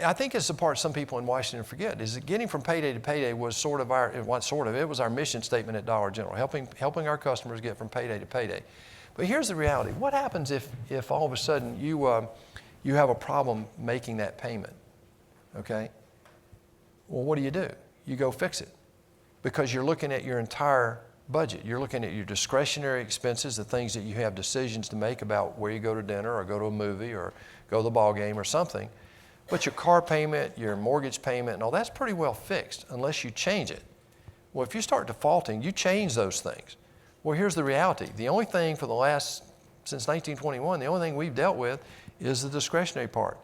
I think it's the part some people in Washington forget, is that getting from payday to payday was it was our mission statement at Dollar General, helping our customers get from payday to payday. But here's the reality. What happens if all of a sudden you have a problem making that payment, okay? Well, what do? You go fix it, because you're looking at your entire budget. You're looking at your discretionary expenses, the things that you have decisions to make about where you go to dinner or go to a movie or go to the ball game or something. But your car payment, your mortgage payment, and all that's pretty well fixed unless you change it. Well, if you start defaulting, you change those things. Well, here's the reality. The only thing since 1921, the only thing we've dealt with is the discretionary part.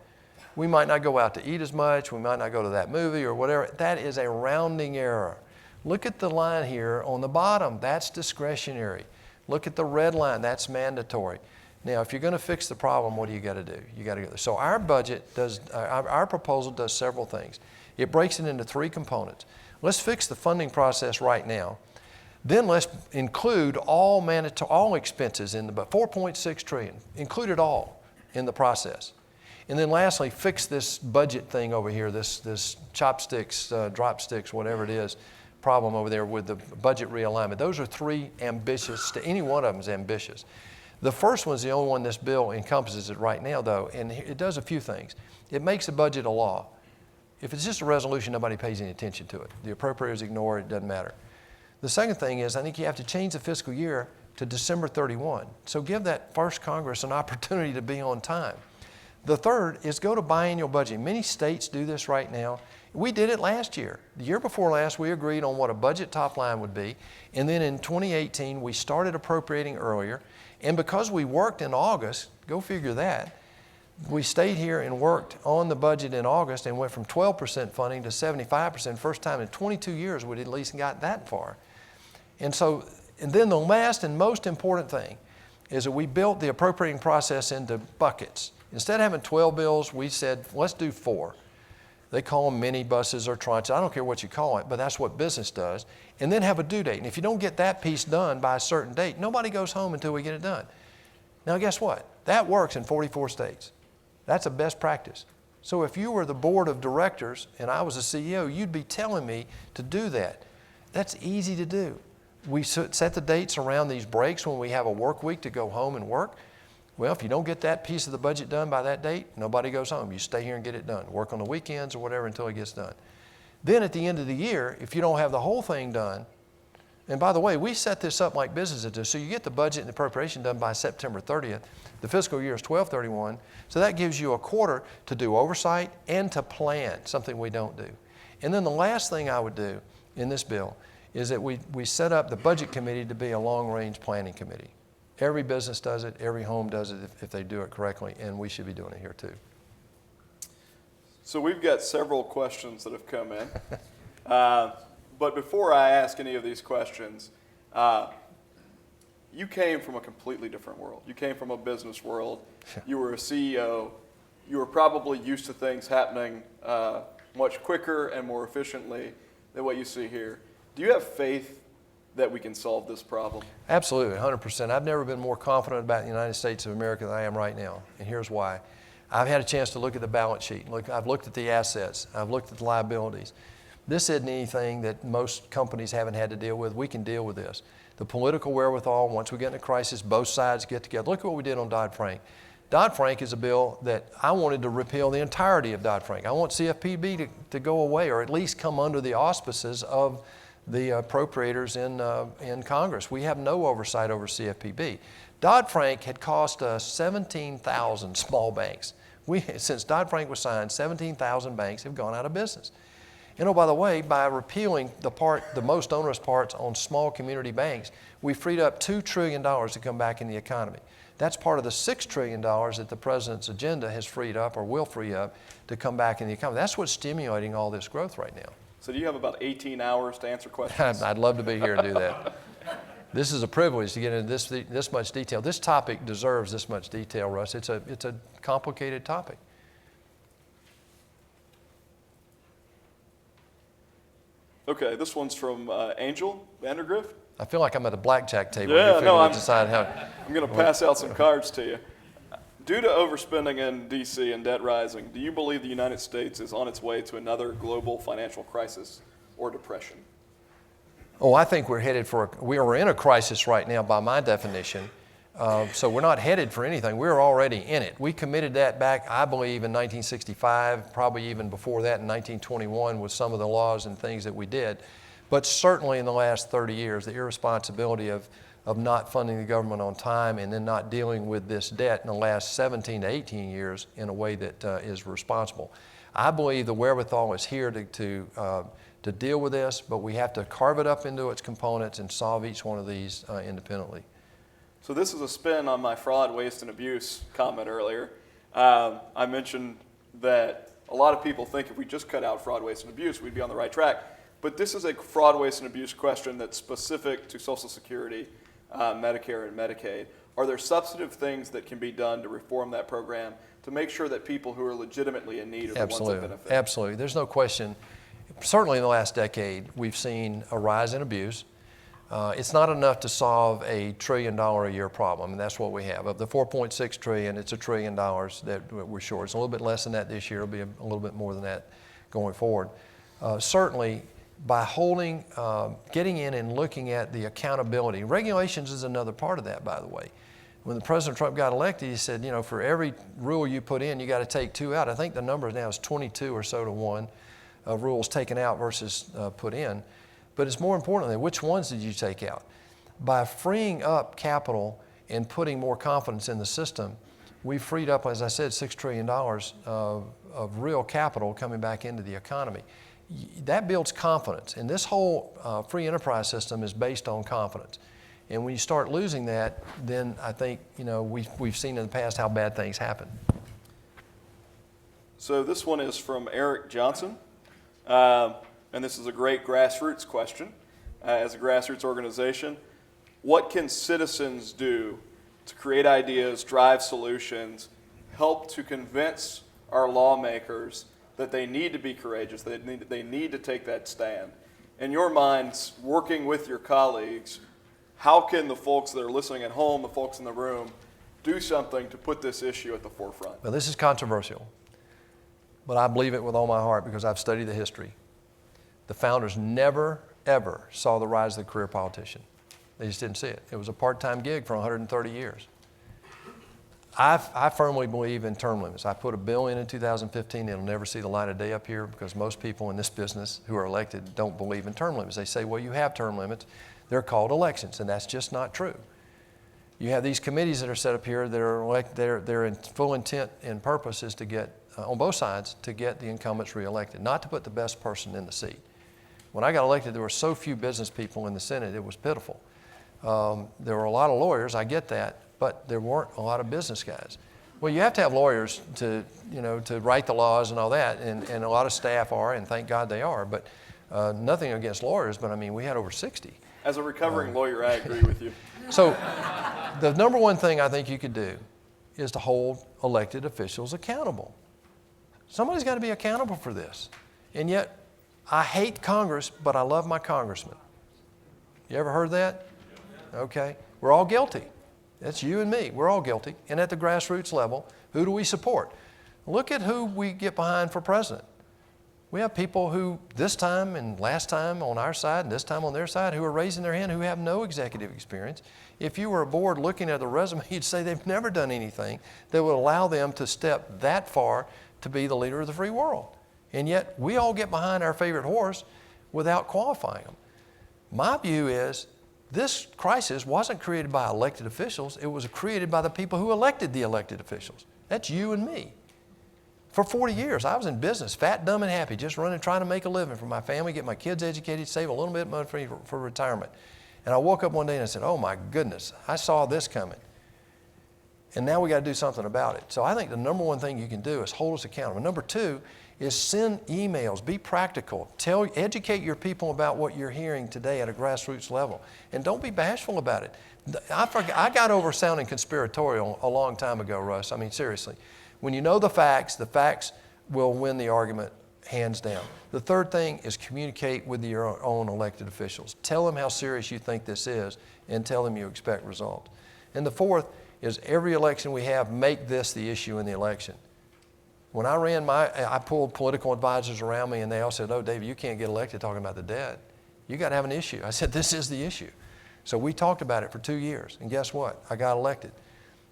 We might not go out to eat as much. We might not go to that movie or whatever. That is a rounding error. Look at the line here on the bottom. That's discretionary. Look at the red line. That's mandatory. Now, if you're going to fix the problem, what do you got to do? You got to go. So our budget our proposal does several things. It breaks it into 3 components. Let's fix the funding process right now. Then let's include all expenses in the budget, $4.6 trillion. Include it all in the process. And then lastly, fix this budget thing over here, this chopsticks, dropsticks, whatever it is, problem over there with the budget realignment. Those are 3 ambitious, any one of them is ambitious. The first one is the only one this bill encompasses it right now, though, and it does a few things. It makes the budget a law. If it's just a resolution, nobody pays any attention to it. The appropriators ignore it, it doesn't matter. The second thing is I think you have to change the fiscal year to December 31. So give that first Congress an opportunity to be on time. The third is go to biannual budgeting. Many states do this right now. We did it last year. The year before last, we agreed on what a budget top line would be. And then in 2018, we started appropriating earlier. And because we worked in August, go figure that, we stayed here and worked on the budget in August and went from 12% funding to 75%. First time in 22 years we'd at least got that far. And then the last and most important thing is that we built the appropriating process into buckets. Instead of having 12 bills, we said, let's do 4. They call them mini buses or tranches. I don't care what you call it, but that's what business does. And then have a due date. And if you don't get that piece done by a certain date, nobody goes home until we get it done. Now, guess what? That works in 44 states. That's a best practice. So if you were the board of directors and I was a CEO, you'd be telling me to do that. That's easy to do. We set the dates around these breaks when we have a work week to go home and work. Well, if you don't get that piece of the budget done by that date, nobody goes home. You stay here and get it done. Work on the weekends or whatever until it gets done. Then at the end of the year, if you don't have the whole thing done, and by the way, we set this up like businesses do, so you get the budget and the preparation done by September 30th. The fiscal year is 12/31, so that gives you a quarter to do oversight and to plan, something we don't do. And then the last thing I would do in this bill is that we set up the budget committee to be a long-range planning committee. Every business does it, every home does it if they do it correctly, and we should be doing it here too. So we've got several questions that have come in. But before I ask any of these questions, you came from a completely different world. You came from a business world. You were a CEO. You were probably used to things happening much quicker and more efficiently than what you see here. Do you have faith that we can solve this problem? Absolutely, 100%. I've never been more confident about the United States of America than I am right now, and here's why. I've had a chance to look at the balance sheet. I've looked at the assets. I've looked at the liabilities. This isn't anything that most companies haven't had to deal with. We can deal with this. The political wherewithal, once we get in a crisis, both sides get together. Look at what we did on Dodd-Frank. Dodd-Frank is a bill that I wanted to repeal the entirety of Dodd-Frank. I want CFPB to go away, or at least come under the auspices of the appropriators in Congress. We have no oversight over CFPB. Dodd-Frank had cost us 17,000 small banks. Since Dodd-Frank was signed, 17,000 banks have gone out of business. And oh, by the way, by repealing the most onerous parts on small community banks, we freed up $2 trillion to come back in the economy. That's part of the $6 trillion that the president's agenda has freed up or will free up to come back in the economy. That's what's stimulating all this growth right now. So do you have about 18 hours to answer questions? I'd love to be here and do that. This is a privilege to get into this much detail. This topic deserves this much detail, Russ. It's a complicated topic. Okay, this one's from Angel Vandergrift. I feel like I'm at a blackjack table. Yeah, no, I'm going to pass out some cards to you. Due to overspending in D.C. and debt rising, do you believe the United States is on its way to another global financial crisis or depression? Oh, I think we're in a crisis right now by my definition. So we're not headed for anything. We're already in it. We committed that back, I believe, in 1965, probably even before that in 1921 with some of the laws and things that we did. But certainly in the last 30 years, the irresponsibility of not funding the government on time and then not dealing with this debt in the last 17 to 18 years in a way that is responsible. I believe the wherewithal is here to deal with this, but we have to carve it up into its components and solve each one of these independently. So this is a spin on my fraud, waste, and abuse comment earlier. I mentioned that a lot of people think if we just cut out fraud, waste, and abuse, we'd be on the right track. But this is a fraud, waste, and abuse question that's specific to Social Security, Medicare, and Medicaid. Are there substantive things that can be done to reform that program to make sure that people who are legitimately in need are the ones that benefit? Absolutely. There's no question. Certainly in the last decade, we've seen a rise in abuse. It's not enough to solve a $1 trillion a year problem, and that's what we have. Of the $4.6 trillion, it's $1 trillion that we're short. It's a little bit less than that this year. It'll be a little bit more than that going forward. Certainly, by getting in and looking at the accountability. Regulations is another part of that, by the way. When President Trump got elected, he said, for every rule you put in, you got to take 2 out. I think the number now is 22 or so to 1 of rules taken out versus put in. But it's more importantly, which ones did you take out? By freeing up capital and putting more confidence in the system, we freed up, as I said, $6 trillion of real capital coming back into the economy. That builds confidence. And this whole free enterprise system is based on confidence. And when you start losing that, then I think, we've seen in the past how bad things happen. So this one is from Eric Johnson. And this is a great grassroots question. As a grassroots organization, what can citizens do to create ideas, drive solutions, help to convince our lawmakers that they need to be courageous, that they need to take that stand? In your minds, working with your colleagues, how can the folks that are listening at home, the folks in the room, do something to put this issue at the forefront? Well, this is controversial, but I believe it with all my heart because I've studied the history. The founders never, ever saw the rise of the career politician. They just didn't see it. It was a part-time gig for 130 years. I firmly believe in term limits. I put a bill in 2015. It'll never see the light of day up here because most people in this business who are elected don't believe in term limits. They say, well, you have term limits. They're called elections, and that's just not true. You have these committees that are set up here that are their full intent and purpose is to get, on both sides, to get the incumbents reelected, not to put the best person in the seat. When I got elected, there were so few business people in the Senate, it was pitiful. There were a lot of lawyers, I get that, but there weren't a lot of business guys. Well, you have to have lawyers to write the laws and all that, and a lot of staff are, and thank God they are, but nothing against lawyers, but I mean, we had over 60. As a recovering lawyer, I agree with you. So the number one thing I think you could do is to hold elected officials accountable. Somebody's got to be accountable for this. And yet, I hate Congress, but I love my congressman. You ever heard that? Okay. We're all guilty. That's you and me. We're all guilty. And at the grassroots level, who do we support? Look at who we get behind for president. We have people who this time and last time on our side and this time on their side who are raising their hand who have no executive experience. If you were a board looking at the resume, you'd say they've never done anything that would allow them to step that far to be the leader of the free world. And yet we all get behind our favorite horse without qualifying them. My view is this crisis wasn't created by elected officials. It was created by the people who elected the elected officials. That's you and me. For 40 years, I was in business, fat, dumb, and happy, just running, trying to make a living for my family, get my kids educated, save a little bit of money for retirement. And I woke up one day and I said, oh my goodness, I saw this coming. And now we got to do something about it. So I think the number one thing you can do is hold us accountable. Number two is send emails, be practical, educate your people about what you're hearing today at a grassroots level. And don't be bashful about it. I got over sounding conspiratorial a long time ago, Russ. I mean, seriously. When you know the facts will win the argument hands down. The third thing is communicate with your own elected officials. Tell them how serious you think this is and tell them you expect results. And the fourth is every election we have, make this the issue in the election. When I ran I pulled political advisors around me and they all said, oh, David, you can't get elected talking about the debt. You got to have an issue. I said, this is the issue. So we talked about it for 2 years. And guess what? I got elected.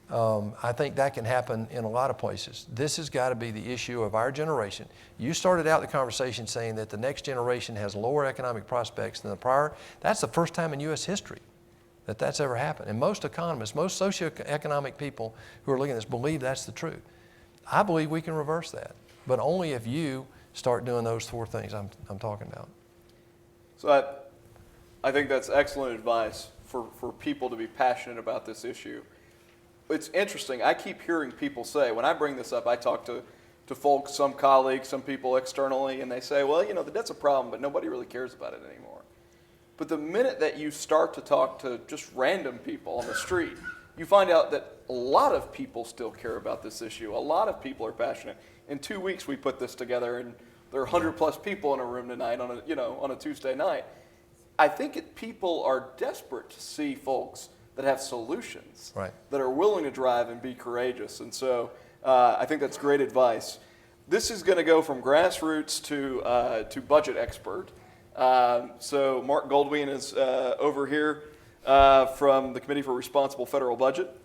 I think that can happen in a lot of places. This has got to be the issue of our generation. You started out the conversation saying that the next generation has lower economic prospects than the prior. That's the first time in U.S. history that that's ever happened. And most economists, most socioeconomic people who are looking at this believe that's the truth. I believe we can reverse that, but only if you start doing those four things I'm talking about. So I think that's excellent advice for people to be passionate about this issue. It's interesting. I keep hearing people say, when I bring this up, I talk to folks, some colleagues, some people externally, and they say, well, the debt's a problem, but nobody really cares about it anymore. But the minute that you start to talk to just random people on the street, you find out that a lot of people still care about this issue. A lot of people are passionate. In 2 weeks, we put this together, and there are 100-plus people in a room tonight on a Tuesday night. I think people are desperate to see folks that have solutions, right, that are willing to drive and be courageous. And so I think that's great advice. This is going to go from grassroots to budget expert. So Mark Goldwyn is over here from the Committee for Responsible Federal Budget.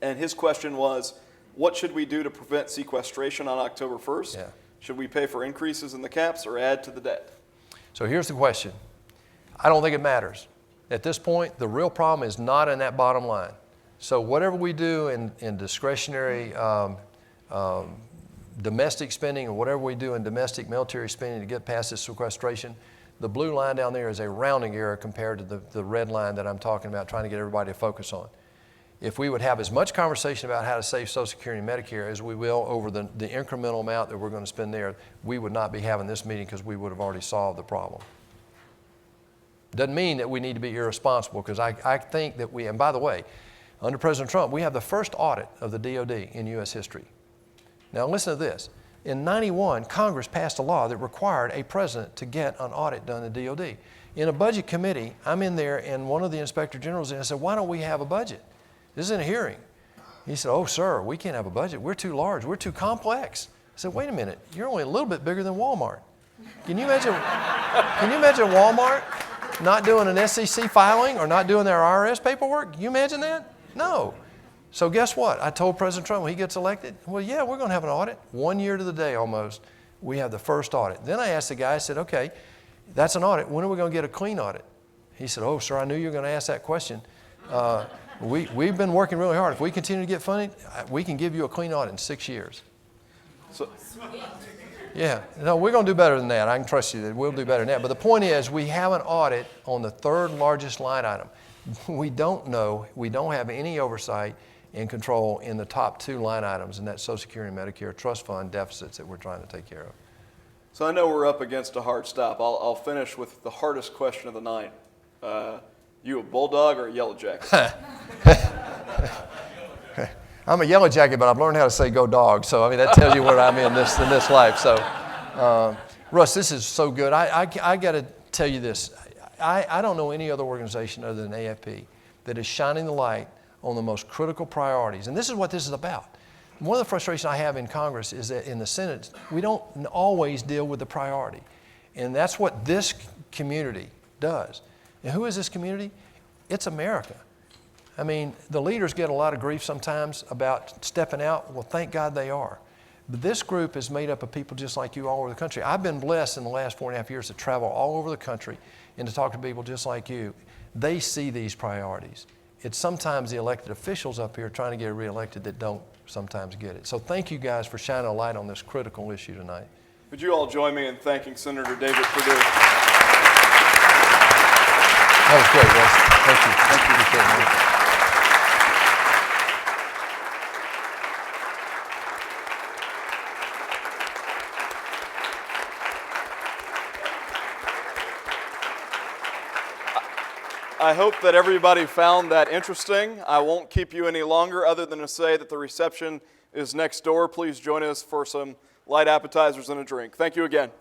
And his question was, what should we do to prevent sequestration on October 1st? Yeah. Should we pay for increases in the caps or add to the debt? So here's the question. I don't think it matters. At this point, the real problem is not in that bottom line. So whatever we do in discretionary domestic spending or whatever we do in domestic military spending to get past this sequestration, the blue line down there is a rounding error compared to the red line that I'm talking about, trying to get everybody to focus on. If we would have as much conversation about how to save Social Security and Medicare as we will over the incremental amount that we're going to spend there, we would not be having this meeting because we would have already solved the problem. Doesn't mean that we need to be irresponsible, because I think that and by the way, under President Trump, we have the first audit of the DOD in U.S. history. Now listen to this. In '91, Congress passed a law that required a president to get an audit done in the DOD. In a budget committee, I'm in there and one of the inspector generals, and I said, why don't we have a budget? This is in a hearing. He said, oh, sir, we can't have a budget. We're too large. We're too complex. I said, wait a minute. You're only a little bit bigger than Walmart. Can you imagine Walmart not doing an SEC filing or not doing their IRS paperwork? Can you imagine that? No. So guess what? I told President Trump when he gets elected, well, yeah, we're going to have an audit. 1 year to the day almost, we have the first audit. Then I asked the guy, I said, okay, that's an audit. When are we going to get a clean audit? He said, oh, sir, I knew you were going to ask that question. We've been working really hard. If we continue to get funded, we can give you a clean audit in 6 years. So, yeah, no, we're going to do better than that. I can trust you that we'll do better than that. But the point is, we have an audit on the third largest line item. We don't know, we don't have any oversight and control in the top 2 line items, and that's Social Security and Medicare trust fund deficits that we're trying to take care of. so I know we're up against a hard stop. I'll finish with the hardest question of the night. You a bulldog or a yellow jacket? I'm a yellow jacket, but I've learned how to say go dog. So, I mean, that tells you where I'm in this life. So, Russ, this is so good. I got to tell you this. I don't know any other organization other than AFP that is shining the light on the most critical priorities. And this is what this is about. One of the frustrations I have in Congress is that in the Senate, we don't always deal with the priority. And that's what this community does. And who is this community? It's America. I mean, the leaders get a lot of grief sometimes about stepping out. Well, thank God they are. But this group is made up of people just like you all over the country. I've been blessed in the last 4.5 years to travel all over the country and to talk to people just like you. They see these priorities. It's sometimes the elected officials up here trying to get reelected that don't sometimes get it. So thank you guys for shining a light on this critical issue tonight. Would you all join me in thanking Senator David Perdue? That was great, Russ. Thank you. Thank you for that. I hope that everybody found that interesting. I won't keep you any longer other than to say that the reception is next door. Please join us for some light appetizers and a drink. Thank you again.